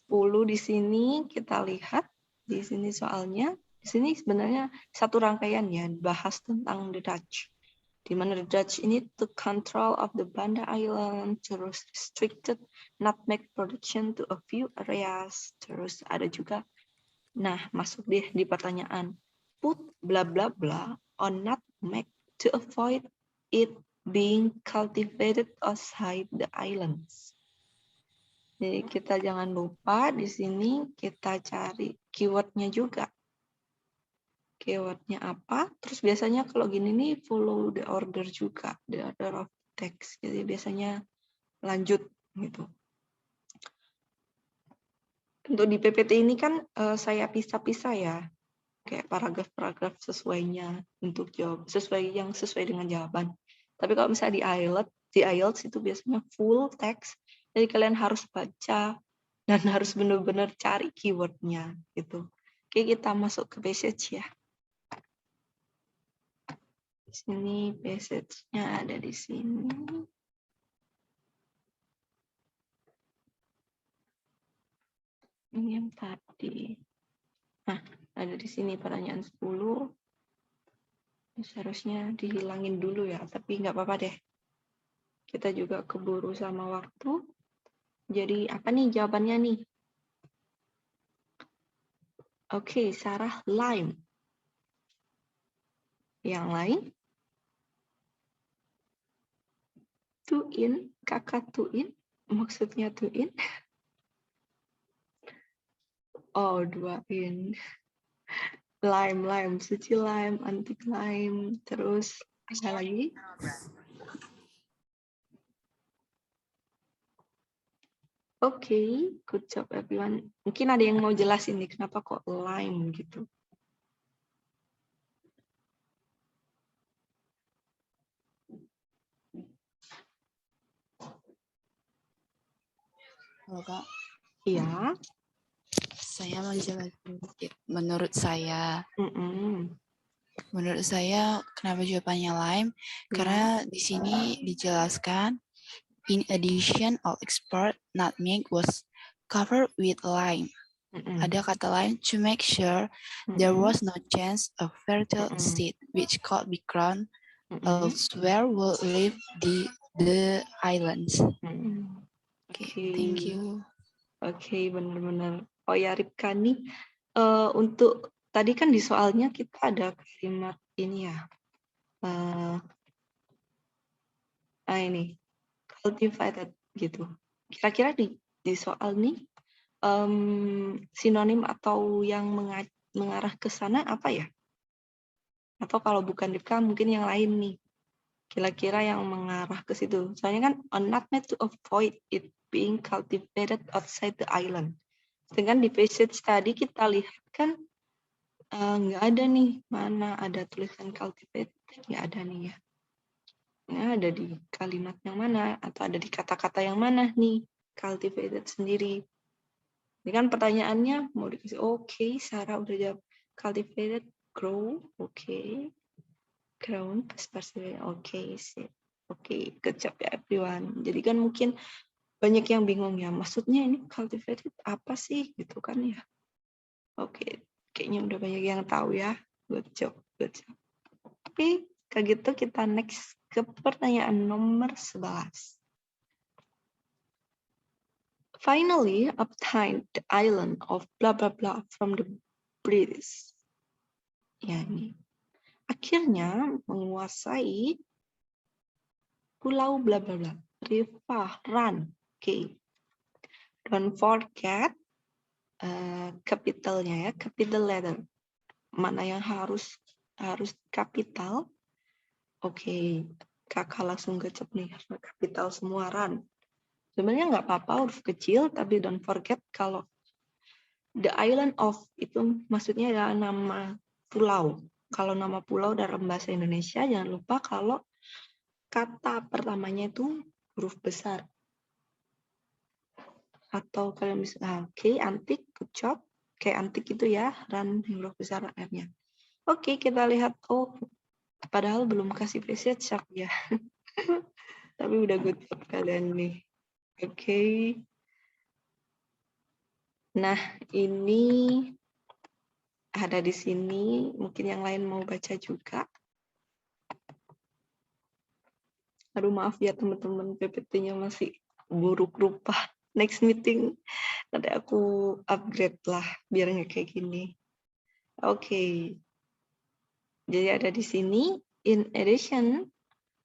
10 di sini kita lihat di sini soalnya. Di sini sebenarnya satu rangkaian ya, bahas tentang the Dutch. Di mana the Dutch ini took control of the Banda Island, terus restricted nutmeg production to a few areas, terus ada juga, nah masuk deh di pertanyaan, put bla bla bla on nutmeg to avoid it being cultivated outside the islands. Jadi kita jangan lupa di sini kita cari keywordnya juga. Keywordnya apa? Terus biasanya kalau gini nih follow the order juga, the order of text. Jadi biasanya lanjut gitu. Untuk di PPT ini kan saya pisah-pisah ya, kayak paragraf-paragraf sesuainya untuk jawab, sesuai dengan jawaban. Tapi kalau misalnya di IELTS itu biasanya full text, jadi kalian harus baca dan harus benar-benar cari keywordnya gitu. Oke, kita masuk ke passage ya. Di sini passage-nya ada di sini. Ini yang tadi. Nah, ada di sini pertanyaan 10. Seharusnya dihilangin dulu ya, tapi nggak apa-apa deh. Kita juga keburu sama waktu. Jadi apa nih jawabannya nih? Oke, Sarah lime. Yang lain? Tuin, kakak tuin. Maksudnya tuin? Oh, duain. Lime, suci lime, antik lime. Terus ada lagi? Oke, good job everyone. Mungkin ada yang mau jelasin nih kenapa kok lime gitu. Halo Kak, Iya. saya mau jelasin dikit. Menurut saya kenapa jawabannya lime? Karena di sini dijelaskan in addition all export nutmeg was covered with lime. Ada kata lain to make sure there was no chance of fertile seed which could be grown elsewhere will leave the islands. Okay, thank you. Oke, benar-benar. Oh ya, Ripka nih, untuk tadi kan di soalnya kita ada kalimat ini ya. Ini cultivated gitu. Kira-kira di soal nih sinonim atau yang mengarah ke sana apa ya? Atau kalau bukan Ripka mungkin yang lain nih. Kira-kira yang mengarah ke situ. Soalnya kan on nutmeg to avoid it being cultivated outside the island. Sedangkan di passage tadi kita lihat kan nggak ada nih mana ada tulisan cultivated, nggak ada nih ya. Nggak ada di kalimat yang mana atau ada di kata-kata yang mana nih cultivated sendiri. Ini kan pertanyaannya mau dikasih oke, Sarah udah jawab cultivated, grow, oke. Ground perspective, oke sih. Oke, good job ya everyone. Jadi kan mungkin banyak yang bingung ya, maksudnya ini cultivated apa sih gitu kan ya. Oke, kayaknya udah banyak yang tahu ya. Good job, good job. Oke, kayak gitu kita next ke pertanyaan nomor 11. Finally obtained the island of blah blah blah from the British. Ya ini. Akhirnya menguasai pulau bla bla bla. River, run. Oke. Don't forget capitalnya ya, capital letter. Mana yang harus kapital? Oke, kakak langsung gecep nih, kapital semua, run. Sebenarnya nggak apa-apa huruf kecil, tapi don't forget kalau the island of itu maksudnya adalah nama pulau. Kalau nama pulau dalam bahasa Indonesia, jangan lupa kalau kata pertamanya itu huruf besar. Atau kalau misalnya, oke, antik, good job. Kayak antik itu ya, run huruf besar R-nya. Oke, kita lihat. Oh, padahal belum kasih preset sharp ya. Tapi udah good job kalian nih. Oke. Nah, ini ada di sini. Mungkin yang lain mau baca juga. Aduh, maaf ya teman-teman, PPT-nya masih buruk rupa. Next meeting, nanti aku upgrade lah, biar nggak kayak gini. Oke. Jadi ada di sini, in addition.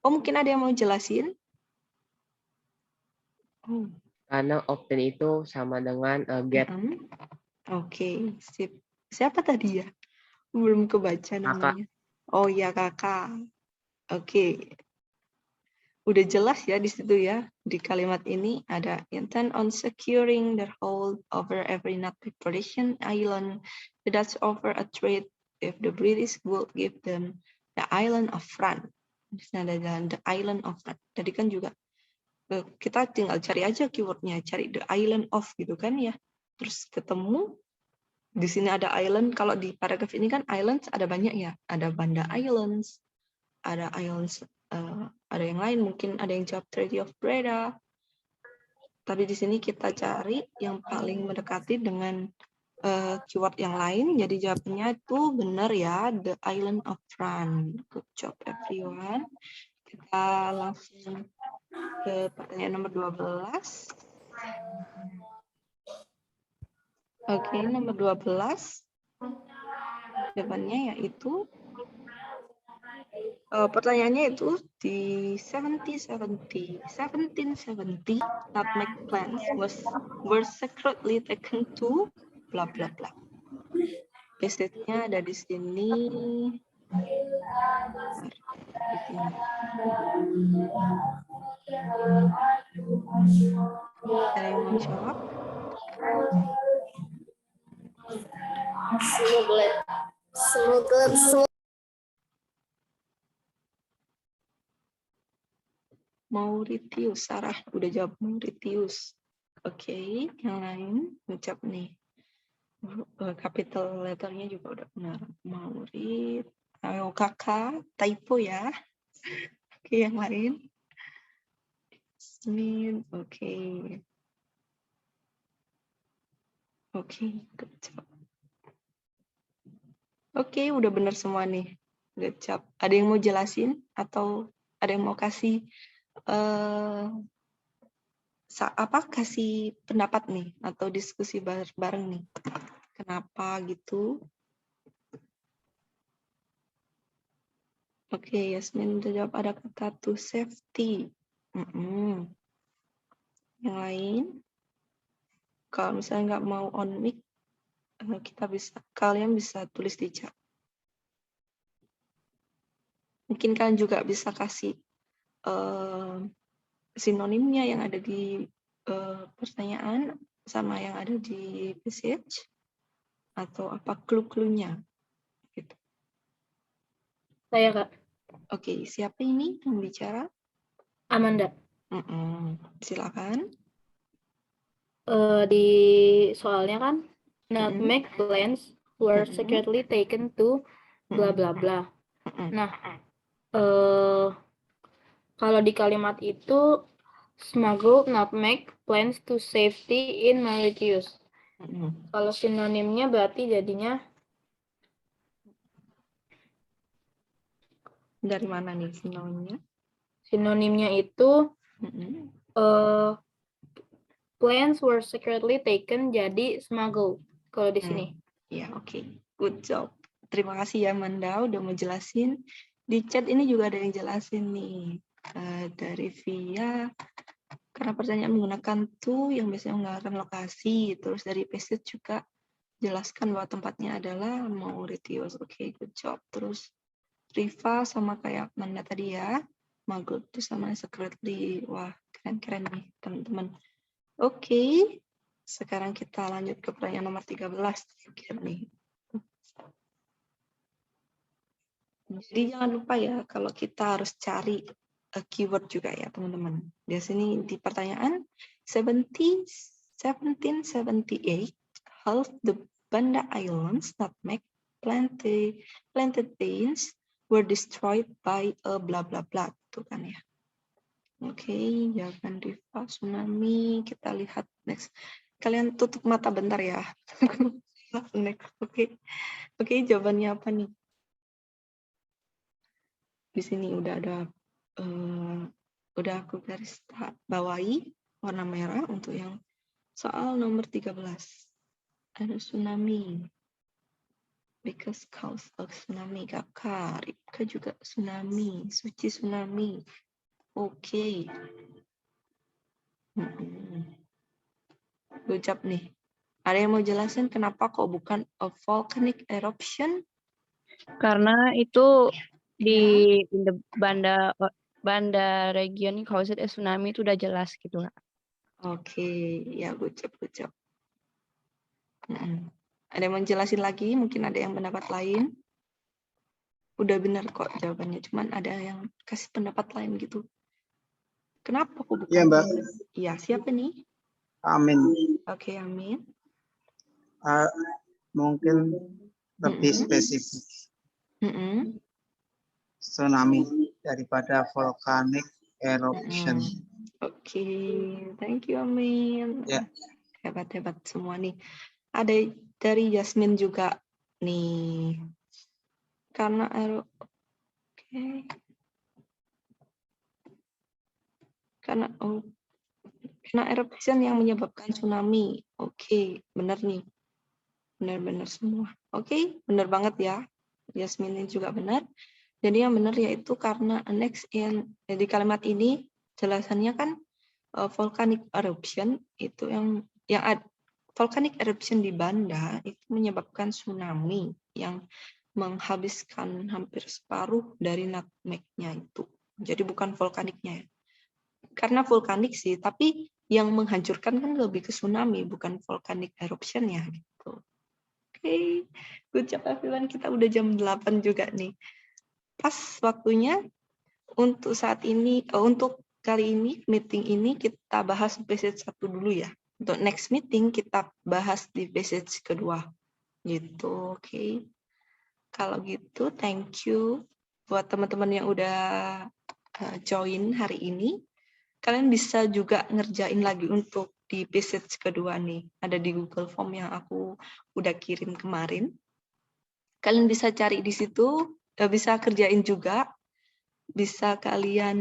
Oh, mungkin ada yang mau jelasin? Oh. Karena open itu sama dengan get. Oke, sip. Siapa tadi ya? Belum kebaca namanya. Oh iya, kakak. Oke. Udah jelas ya di situ ya. Di kalimat ini ada intent on securing their hold over every not preparation island. The Dutch offer a trade if the British would give them the island of France. Di sini ada the island of France. Tadi kan juga kita tinggal cari aja keywordnya, cari the island of gitu kan ya. Terus ketemu. Di sini ada island. Kalau di paragraf ini kan islands ada banyak ya. Ada Banda Islands, ada islands, ada yang lain. Mungkin ada yang jawab Treaty of Breda. Tapi di sini kita cari yang paling mendekati dengan keyword yang lain. Jadi jawabannya itu benar ya, the island of France. Good job everyone. Kita langsung ke pertanyaan nomor 12. Oke, nomor 12. Jawabannya yaitu pertanyaannya itu di 1770 nutmeg plants were secretly taken to bla bla bla. Passage-nya ada di sini. Ada yang mau jawab? Mauritius, Sarah udah jawab Mauritius. Oke, yang lain ucap nih. Capital letternya juga udah benar. Maurit. Ayo kakak, typo ya. Oke, yang lain. Smith, oke. Oke, good job. Oke, udah benar semua nih. Good job. Ada yang mau jelasin atau ada yang mau kasih kasih pendapat nih atau diskusi bareng nih? Kenapa gitu? Oke, Yasmin udah jawab, ada kata to safety. Yang lain? Kalau misalnya nggak mau on mic, kalian bisa tulis di chat. Mungkin kalian juga bisa kasih sinonimnya yang ada di pertanyaan sama yang ada di message, atau apa clue-cluenya gitu. Saya, Kak. Oke, siapa ini yang bicara? Amanda. Silakan. Di soalnya kan nutmeg plants were secretly taken to bla bla bla. Nah, kalau di kalimat itu smuggled nutmeg plants to safety in Mauritius. Kalau sinonimnya berarti jadinya dari mana nih sinonimnya? Sinonimnya itu plants were secretly taken jadi smuggled kalau di sini. Ya, oke. Good job. Terima kasih ya Amanda udah mau jelasin. Di chat ini juga ada yang jelasin nih. dari Via, karena pertanyaan menggunakan to yang biasanya menggunakan lokasi. Terus dari Passage juga jelaskan bahwa tempatnya adalah Mauritius. Oke, good job. Terus Riva sama kayak mana tadi ya, Magot tuh sama secretly. Wah, keren-keren nih teman-teman. Oke, sekarang kita lanjut ke pertanyaan nomor 13 terakhir nih. Jadi jangan lupa ya, kalau kita harus cari keyword juga ya teman-teman. Di sini di pertanyaan 1778, half the Banda Islands, Nutmeg, plantains were destroyed by a bla bla bla, itu kan ya. Oke, jawaban Riva, tsunami. Kita lihat next. Kalian tutup mata bentar ya. Next. Oke, jawabannya apa nih? Di sini udah ada, udah aku garis bawahi warna merah untuk yang soal nomor 13. Ada tsunami. Because cause of tsunami. Kakak, Ripka juga tsunami. Suci tsunami. Oke. Good job nih. Ada yang mau jelasin kenapa kok bukan a volcanic eruption? Karena itu di the Banda region caused a tsunami itu udah jelas gitu Kak. Oke, ya good job. Ada yang mau jelasin lagi? Mungkin ada yang pendapat lain? Udah benar kok jawabannya, cuman ada yang kasih pendapat lain gitu. Kenapa kok bukan? Iya, Mbak. Iya, siapa nih? Amin. Oke, Amin. Mungkin lebih spesifik tsunami daripada volcanic eruption. Oke, thank you Amin. Ya. Hebat semua nih. Ada dari Jasmine juga nih. Karena karena eruption yang menyebabkan tsunami. Oke, benar nih. Benar semua. Oke, benar banget ya. Jasmine ini juga benar. Jadi yang benar yaitu karena di kalimat ini jelasannya kan volcanic eruption itu yang volcanic eruption di Banda itu menyebabkan tsunami yang menghabiskan hampir separuh dari nutmegnya itu. Jadi bukan vulkaniknya. Karena vulkanik sih, tapi yang menghancurkan kan lebih ke tsunami, bukan volcanic eruption ya gitu. Oke, good job everyone. Kita udah jam 8 juga nih. Pas waktunya untuk saat ini, untuk kali ini, meeting ini kita bahas passage 1 dulu ya. Untuk next meeting kita bahas di passage kedua. Gitu, oke. Kalau gitu, thank you buat teman-teman yang udah join hari ini. Kalian bisa juga ngerjain lagi untuk di passage kedua nih. Ada di Google Form yang aku udah kirim kemarin. Kalian bisa cari di situ, bisa kerjain juga. Bisa kalian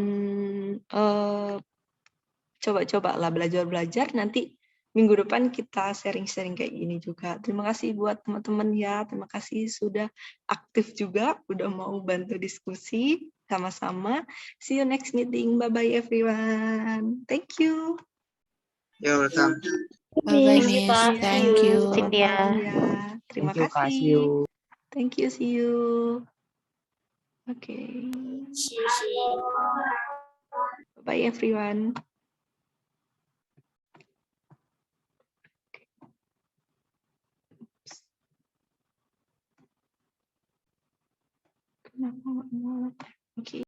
coba-coba lah belajar. Nanti minggu depan kita sharing-sharing kayak gini juga. Terima kasih buat teman-teman ya. Terima kasih sudah aktif juga, udah mau bantu diskusi sama-sama. See you next meeting. Bye-bye everyone. Thank you. You're welcome. Bye-bye, Miss. Thank you. Terima kasih. Thank you. See you. Okay. Bye everyone. Kenapa nggak mau? Oke.